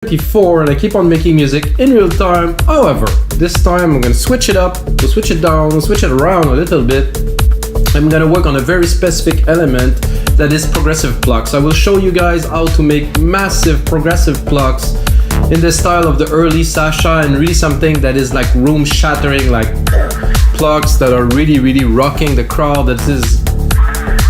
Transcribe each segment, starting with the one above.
24 and I keep on making music in real time. However, this time I'm gonna switch it up, we'll switch it down, we'll switch it around a little bit. I'm gonna work on a very specific element that is progressive plucks. I will show you guys how to make massive progressive plucks in the style of the early Sasha, and really something that is like room shattering, like plucks that are really rocking the crowd. That is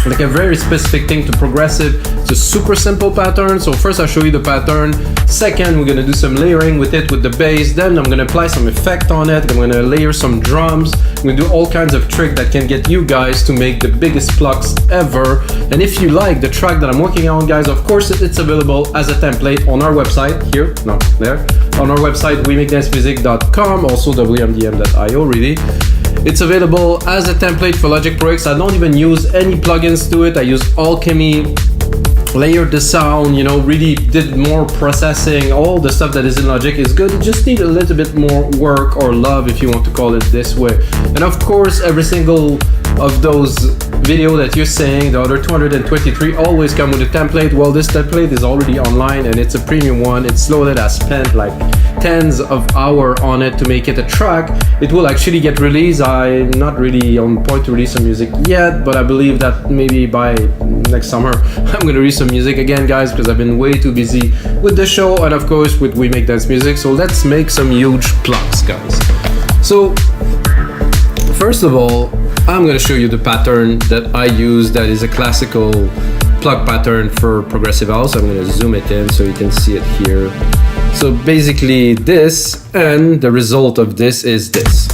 like a very specific thing to progressive. It's a super simple pattern. So first I'll show you the pattern. Second, we're gonna do some layering with it with the bass. Then I'm gonna apply some effect on it. I'm gonna layer some drums. I'm gonna do all kinds of tricks that can get you guys to make the biggest plucks ever. And if you like the track that I'm working on, guys, of course it's available as a template on our website here, no, there, on our website, weMakeDanceMusic.com, also wmdm.io, really. It's available as a template for Logic Pro X. I don't even use any plugins to it. I use Alchemy, layered the sound, you know, really did more processing. All the stuff that is in Logic is good. You just need a little bit more work or love, if you want to call it this way. And of course, every single of those video that you're saying, the other 223 always come with a template. Well, this template is already online and it's a premium one. It's loaded. I spent like tens of hours on it to make it a track. It will actually get released. I'm not really on point to release some music yet, but I believe that maybe by next summer I'm gonna release some music again, guys, because I've been way too busy with the show and of course with We Make Dance Music. So let's make some huge plucks, guys. So first of all, I'm gonna show you the pattern that I use that is a classical pluck pattern for progressive house. I'm gonna zoom it in so you can see it here. So basically this, and the result of this is this.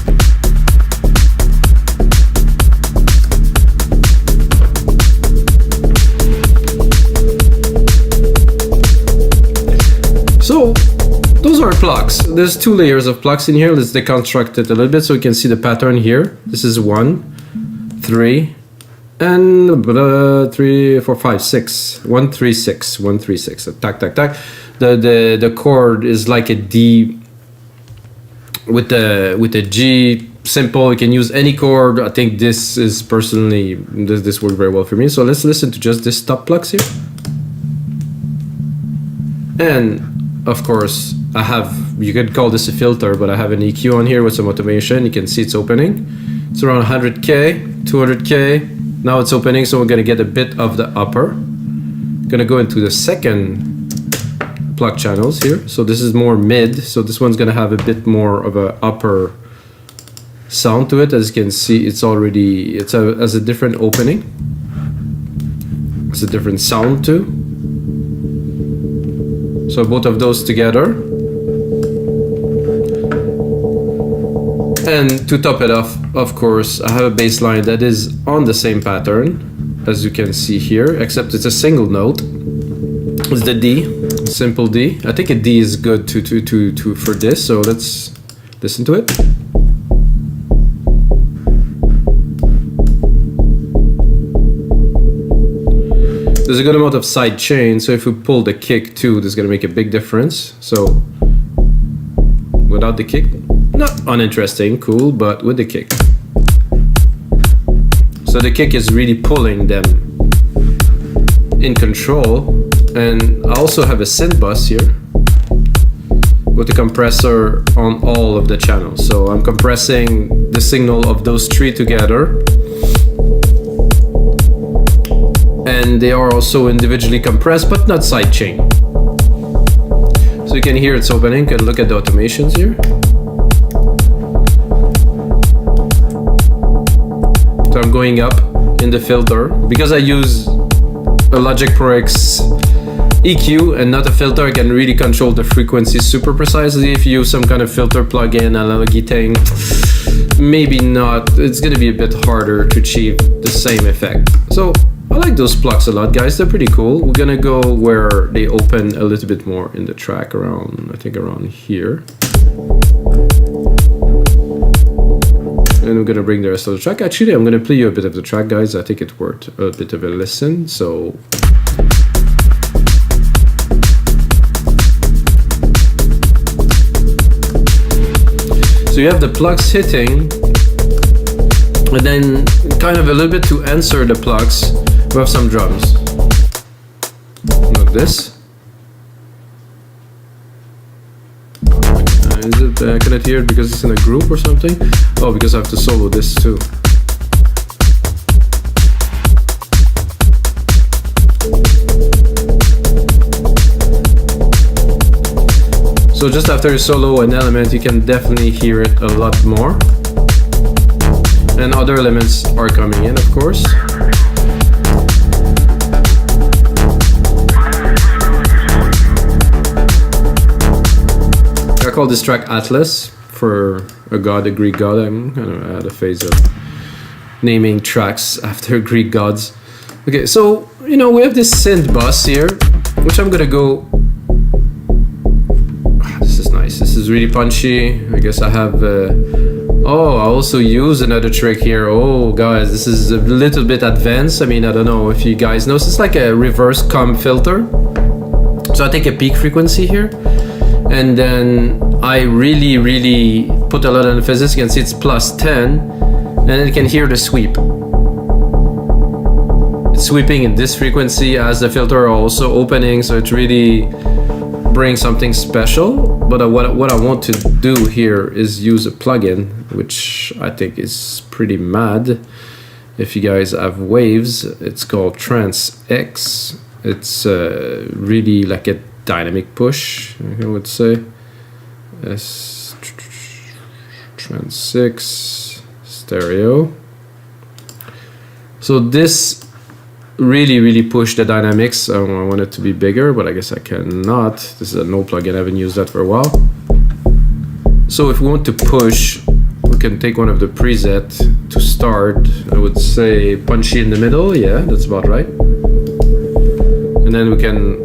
So those are plucks. There's two layers of plucks in here. Let's deconstruct it a little bit so you can see the pattern here. This is 1, 3, and 3, 4, 5, 6. 1, 3, 6. 1, 3, 6. Tack, tack, tack. The chord is like a D with a G. Simple. You can use any chord. I think this is personally this worked very well for me. So let's listen to just this top plucks here. And of course, I have, you could call this a filter, but I have an EQ on here with some automation. You can see it's opening. It's around 100K, 200K. Now it's opening, so we're gonna get a bit of the upper. Gonna go into the second pluck channels here. So this is more mid. So this one's gonna have a bit more of a upper sound to it. As you can see, it's already, has a different opening. It's a different sound too. So both of those together. And to top it off, of course, I have a bass line that is on the same pattern, as you can see here, except it's a single note. It's the D, simple D. I think a D is good for this, so let's listen to it. There's a good amount of side chain, so if we pull the kick too, this is gonna make a big difference. So without the kick, not uninteresting, cool, but with the kick. So the kick is really pulling them in control. And I also have a synth bus here with the compressor on all of the channels. So I'm compressing the signal of those three together. And they are also individually compressed, but not sidechain. So you can hear it's opening. You can look at the automations here. So I'm going up in the filter. Because I use a Logic Pro X EQ and not a filter, I can really control the frequency super precisely. If you use some kind of filter plugin, analogy thing, maybe not. It's gonna be a bit harder to achieve the same effect. So I like those plucks a lot, guys. They're pretty cool. We're gonna go where they open a little bit more in the track, around, I think around here. And we're gonna bring the rest of the track. Actually, I'm gonna play you a bit of the track, guys. I think it's worth a bit of a listen. So you have the plucks hitting, and then kind of a little bit to answer the plucks, we have some drums. Like this. Is it, I cannot hear it because it's in a group or something? Oh, because I have to solo this too. So just after you solo an element, you can definitely hear it a lot more. And other elements are coming in, of course. I call this track Atlas for a god, a Greek god. I'm kind of at a phase of naming tracks after Greek gods. Okay, so you know we have this synth bus here, which I'm gonna go. This is nice. This is really punchy. I guess I have. Oh, I also use another trick here. Oh, guys, this is a little bit advanced. I mean, I don't know if you guys know. It's like a reverse comb filter. So I take a peak frequency here, and then I really put a lot of emphasis. You can see it's +10, and then you can hear the sweep. It's sweeping in this frequency as the filter are also opening, so it really brings something special. But what I want to do here is use a plugin, which I think is pretty mad. If you guys have waves, it's called Trance X. It's really like a dynamic push, I would say. Trance 6 stereo. So this really push the dynamics. I want it to be bigger, but I guess I cannot. This is a no plugin. I haven't used that for a while. So if we want to push, we can take one of the preset to start. I would say punchy in the middle. Yeah, that's about right. And then we can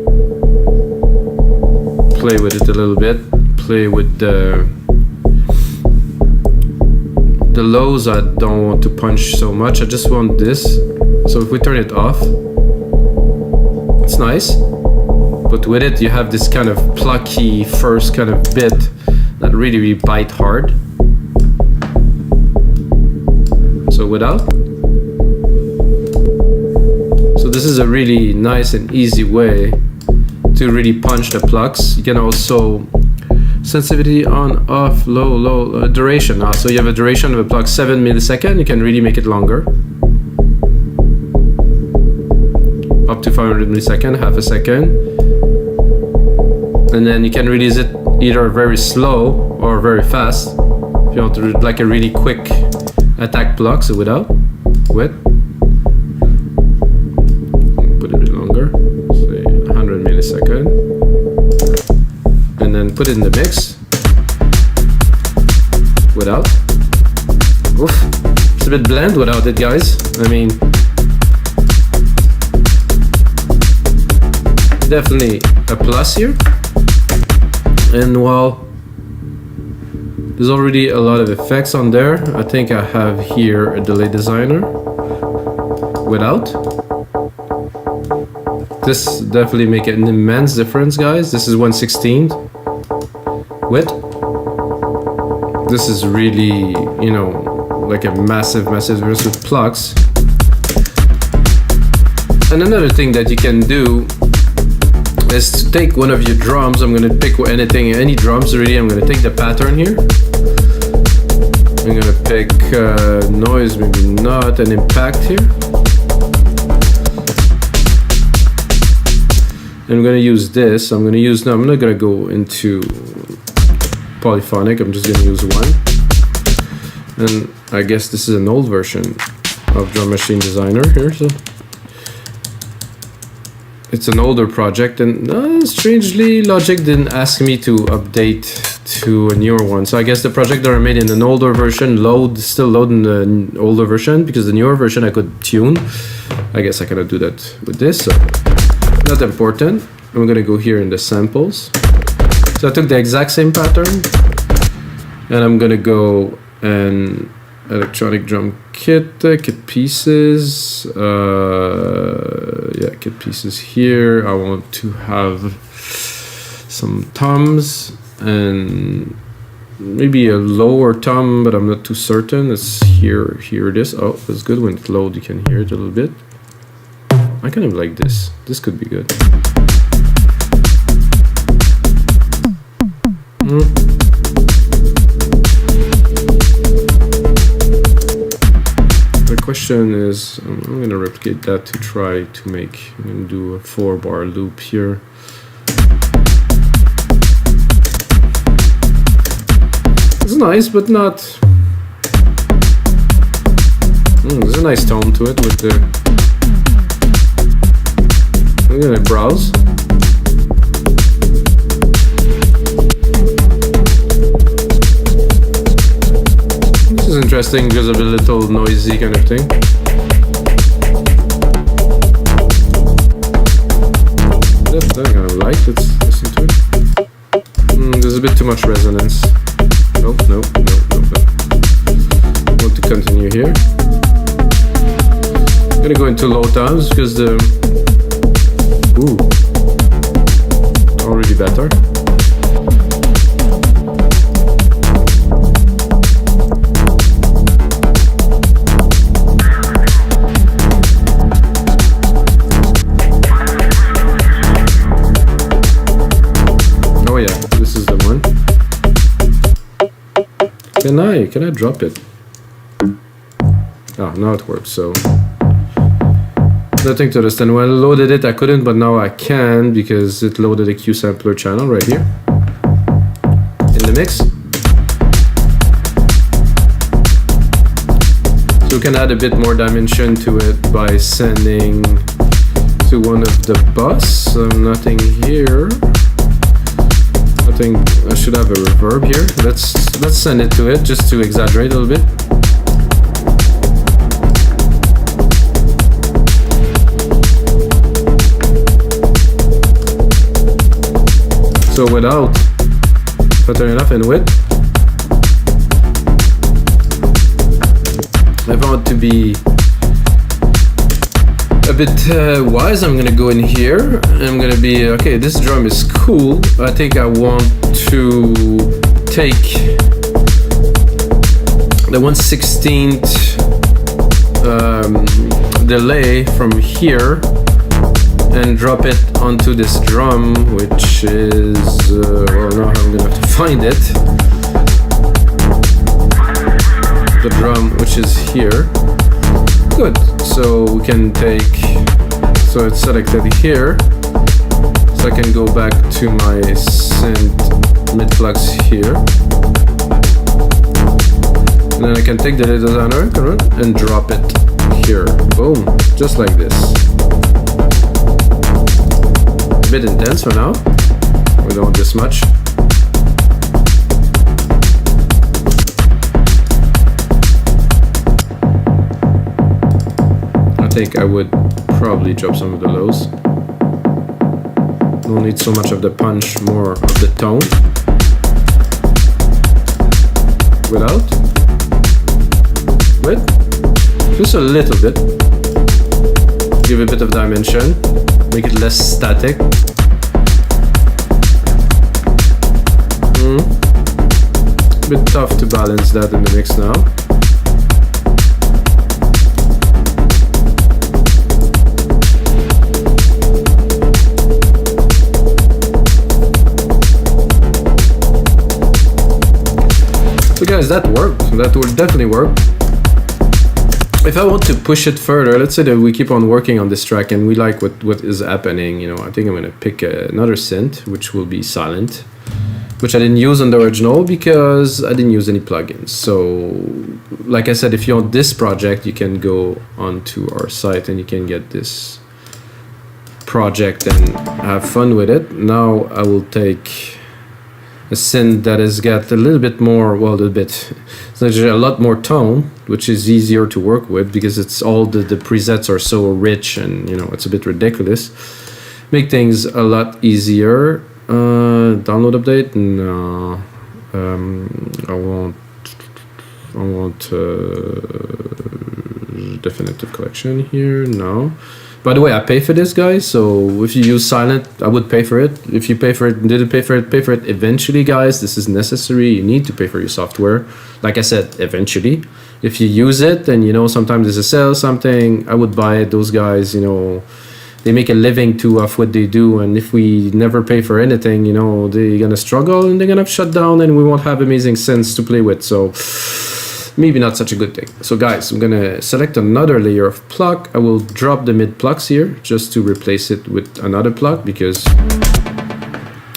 play with it a little bit. Play with the lows. I don't want to punch so much. I just want this. So if we turn it off, it's nice. But with it, you have this kind of plucky first kind of bit that really bite hard. So without. So this is a really nice and easy way to really punch the plucks. You can also sensitivity on, off, low, duration. So you have a duration of a pluck 7 milliseconds. You can really make it longer. Up to 500 milliseconds, half a second. And then you can release it either very slow or very fast. If you want to do like a really quick attack pluck, so without, with. Put it a bit longer, say 100 milliseconds. And then put it in the mix, without. Oof, it's a bit bland without it, guys. I mean, definitely a plus here. And while there's already a lot of effects on there, I think I have here a delay designer without. This definitely make an immense difference, guys. This is 1/16 with. This is really, you know, like a massive difference with plucks. And another thing that you can do is to take one of your drums. I'm gonna pick any drums really. I'm gonna take the pattern here. I'm gonna pick noise, maybe not, an impact here. And I'm gonna use this. I'm not gonna go into polyphonic. I'm just gonna use one. And I guess this is an old version of Drum Machine Designer here. So it's an older project, and strangely Logic didn't ask me to update to a newer one. So I guess the project that I made in an older version still load in the older version, because the newer version I could tune. I guess I cannot do that with this, so not important. I'm gonna go here in the samples. So I took the exact same pattern, and I'm gonna go and electronic drum kit pieces, kit pieces here. I want to have some toms and maybe a lower tom, but I'm not too certain. It's here it is. Oh, that's good. When it loads, you can hear it a little bit. I kind of like this. This could be good. solution is I'm gonna replicate that to try to make, I'm gonna do a 4-bar loop here. It's nice, but not. There's a nice tone to it with the. I'm gonna browse. This is interesting because of a little noisy kind of thing. That I kind of like. Let's listen to it. There's a bit too much resonance. Nope. I want to continue here. I'm gonna go into low tones because the already better. Oh yeah, this is the one. Can I drop it? Ah, now it works. So nothing to understand. When I loaded it, I couldn't, but now I can because it loaded a Q sampler channel right here in the mix. So we can add a bit more dimension to it by sending to one of the bus. Nothing here. I think I should have a reverb here. Let's send it to it just to exaggerate a little bit. So without, if I turn it off and with, if I want to be a bit wise, I'm gonna go in here and I'm gonna be, okay, this drum is cool. I think I want to take the 1/16th delay from here and drop it onto this drum, which is, well, now I'm gonna have to find it. The drum, which is here. Good, so we can take, so it's selected here. So I can go back to my synth mid-flux here. And then I can take the data designer and drop it here. Boom, just like this. A bit intense for now. We don't want this much. I think I would probably drop some of the lows. Don't need so much of the punch, more of the tone. Without. With. Just a little bit. Give a bit of dimension. Make it less static. A bit tough to balance that in the mix now. So guys, that worked. That would definitely work. If I want to push it further, let's say that we keep on working on this track and we like what is happening, you know, I think I'm gonna pick another synth, which will be silent, which I didn't use on the original because I didn't use any plugins. So, like I said, if you want this project, you can go onto our site and you can get this project and have fun with it. Now I will take a synth that has got a little bit more, well, it's actually a lot more tone, which is easier to work with because it's all the presets are so rich and, you know, it's a bit ridiculous. Make things a lot easier. Download update? No. I want definitive collection here. No. By the way, I pay for this, guys, so if you use silent, I would pay for it. If you pay for it and didn't pay for it eventually, guys. This is necessary. You need to pay for your software. Like I said, eventually. If you use it and, you know, sometimes there's a sale, something, I would buy it. Those guys, you know, they make a living too off what they do, and if we never pay for anything, you know, they're gonna struggle and they're gonna shut down and we won't have amazing synths to play with. So maybe not such a good thing. So guys, I'm gonna select another layer of Pluck. I will drop the mid plucks here just to replace it with another Pluck, because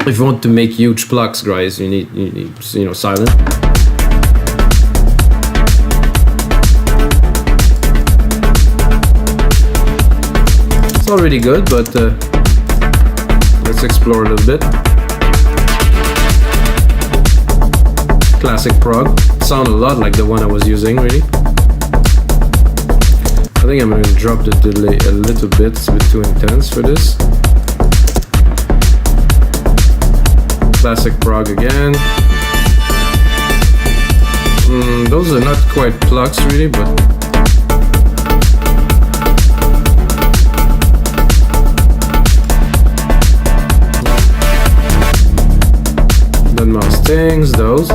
if you want to make huge plucks, guys, you need silent. It's already good, but let's explore a little bit. Classic prog. Sound a lot like the one I was using, really. I think I'm going to drop the delay a little bit. It's a bit too intense for this. Classic prog again. Those are not quite plucks, really, but mouse things, those. I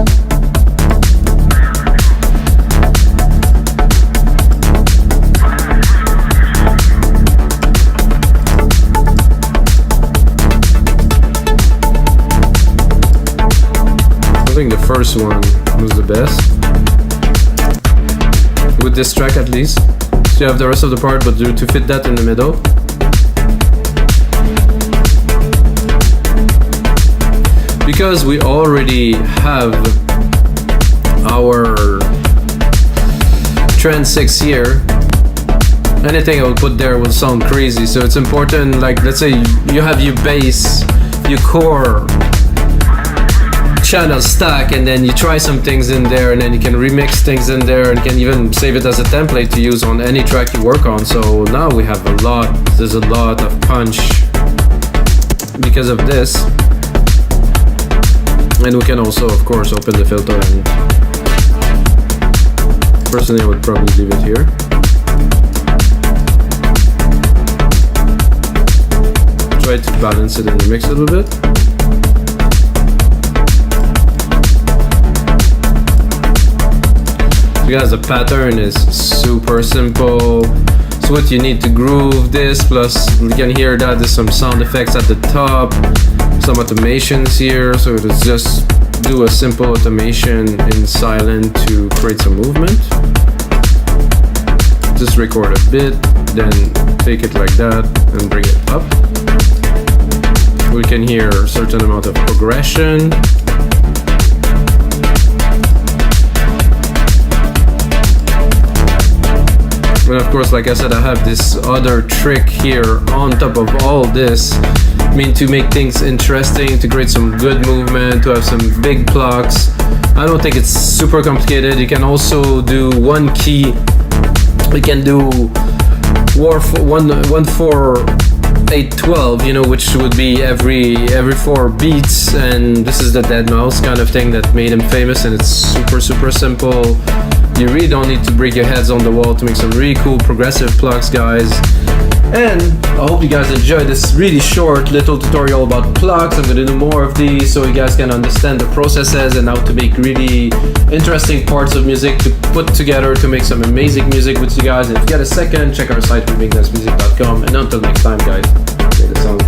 think the first one was the best. With this track at least. So you have the rest of the part, but to fit that in the middle. Because we already have our trend 6 here, anything I will put there will sound crazy. So it's important, like let's say you have your bass, your core channel stack, and then you try some things in there, and then you can remix things in there, and you can even save it as a template to use on any track you work on. So now we have there's a lot of punch because of this. And we can also, of course, open the filter, and personally I would probably leave it here. Try to balance it in the mix a little bit. So guys, the pattern is super simple. So what you need to groove this, plus you can hear that there's some sound effects at the top. Some automations here, so let's just do a simple automation in silent to create some movement. Just record a bit, then take it like that and bring it up. We can hear a certain amount of progression. And of course, like I said, I have this other trick here on top of all this. I mean, to make things interesting, to create some good movement, to have some big plucks. I don't think it's super complicated. You can also do one key. We can do 1-4-8-12, which would be every 4 beats, and this is the dead mouse kind of thing that made him famous, and it's super simple. You really don't need to break your heads on the wall to make some really cool progressive plucks, guys. And I hope you guys enjoyed this really short little tutorial about plucks. I'm gonna do more of these so you guys can understand the processes and how to make really interesting parts of music to put together to make some amazing music with you guys. And if you get a second, check our site, remixmusic.com. And until next time, guys, play the song.